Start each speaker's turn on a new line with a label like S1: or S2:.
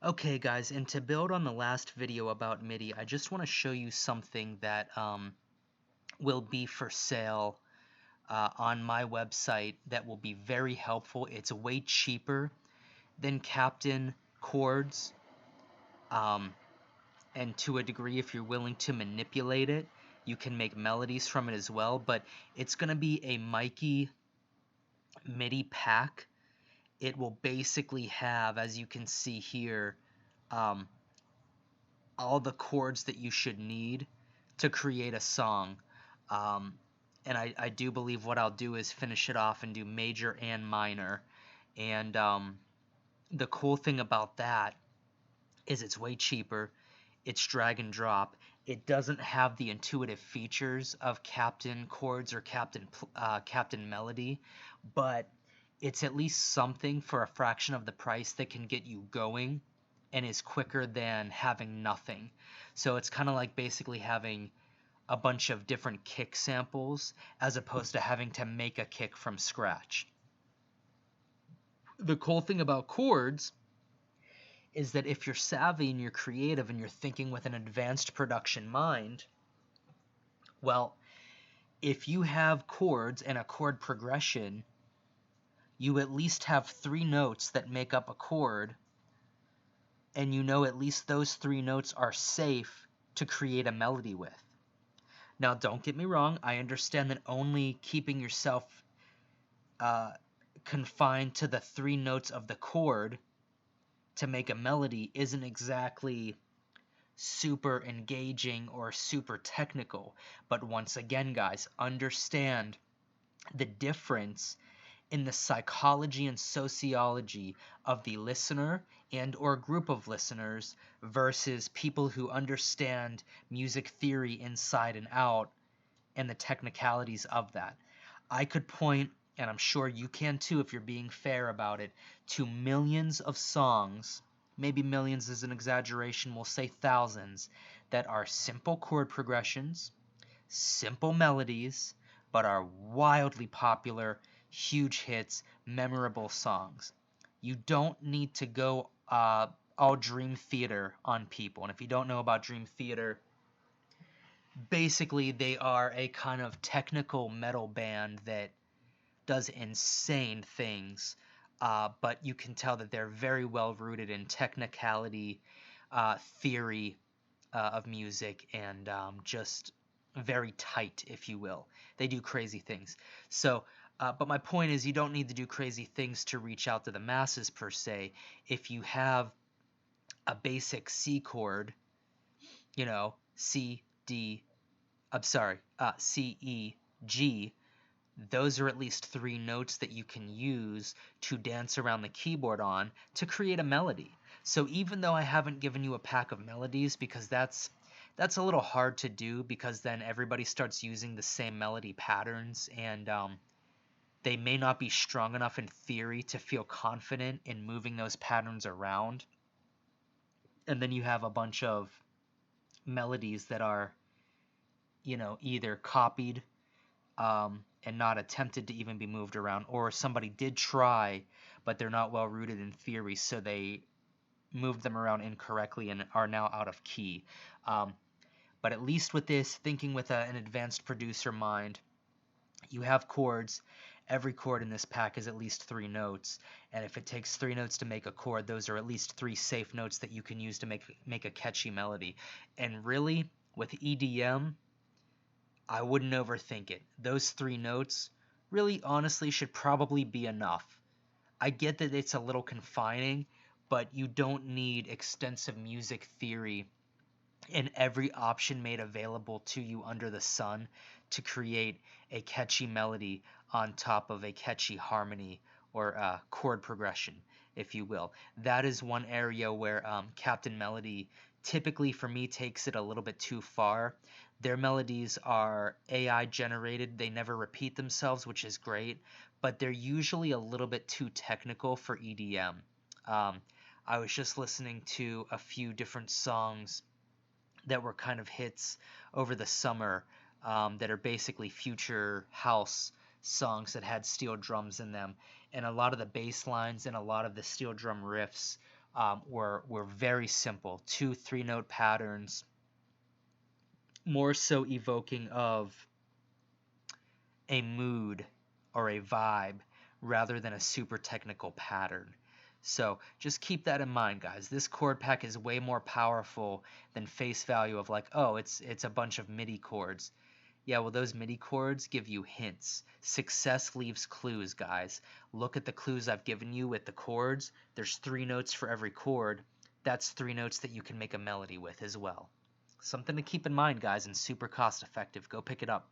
S1: Okay guys, and to build on the last video about MIDI, I just want to show you something that will be for sale on my website that will be very helpful. It's way cheaper than Captain Chords, um, and to a degree, if you're willing to manipulate it, you can make melodies from it as well, but it's going to be a Mikey MIDI pack. It will basically have, as you can see here, um, all the chords that you should need to create a song. Um, and I do believe what I'll do is finish it off and do major and minor. And the cool thing about that is it's way cheaper. It's drag and drop. It doesn't have the intuitive features of Captain Chords or Captain Melody, but it's at least something for a fraction of the price that can get you going and is quicker than having nothing. So it's kind of like basically having a bunch of different kick samples as opposed to having to make a kick from scratch. The cool thing about chords is that if you're savvy and you're creative and you're thinking with an advanced production mind, well, if you have chords and a chord progression, you at least have three notes that make up a chord, and you know at least those three notes are safe to create a melody with. Now, don't get me wrong, I understand that only keeping yourself uh, confined to the three notes of the chord to make a melody isn't exactly super engaging or super technical. But once again, guys, understand the difference in the psychology and sociology of the listener and or group of listeners versus people who understand music theory inside and out and the technicalities of that. I could point, and I'm sure you can too if you're being fair about it, to millions of songs, maybe millions is an exaggeration, we'll say thousands, that are simple chord progressions, simple melodies, but are wildly popular, huge hits, memorable songs. You don't need to go all Dream Theater on people. And if you don't know about Dream Theater, basically they are a kind of technical metal band that does insane things, but you can tell that they're very well rooted in technicality, theory of music, and just very tight, if you will. They do crazy things. So, but my point is, you don't need to do crazy things to reach out to the masses per se. If you have a basic C chord, C, D, I'm sorry, C, E, G, those are at least three notes that you can use to dance around the keyboard on to create a melody. So even though I haven't given you a pack of melodies, because that's a little hard to do, because then everybody starts using the same melody patterns, and they may not be strong enough in theory to feel confident in moving those patterns around. And then you have a bunch of melodies that are, either copied and not attempted to even be moved around, or somebody did try, but they're not well rooted in theory, so they moved them around incorrectly and are now out of key. Um, but at least with this, thinking with an advanced producer mind, you have chords. Every chord in this pack is at least three notes, and if it takes three notes to make a chord, those are at least three safe notes that you can use to make a catchy melody. And really, with EDM, I wouldn't overthink it. Those three notes really honestly should probably be enough. I get that it's a little confining, but you don't need extensive music theory and every option made available to you under the sun to create a catchy melody on top of a catchy harmony or chord progression, if you will. That is one area where Captain Melody typically for me takes it a little bit too far. Their melodies are AI generated, they never repeat themselves, which is great, but they're usually a little bit too technical for EDM. Um, I was just listening to a few different songs that were kind of hits over the summer, that are basically future house songs that had steel drums in them. And a lot of the bass lines and a lot of the steel drum riffs were very simple, 2 3 note patterns, more so evoking of a mood or a vibe rather than a super technical pattern. So just keep that in mind, guys. This chord pack is way more powerful than face value of like, oh, it's a bunch of MIDI chords. Yeah, well, those MIDI chords give you hints. Success leaves clues, guys. Look at the clues I've given you with the chords. There's 3 notes for every chord. That's 3 notes that you can make a melody with as well. Something to keep in mind, guys, and super cost effective. Go pick it up.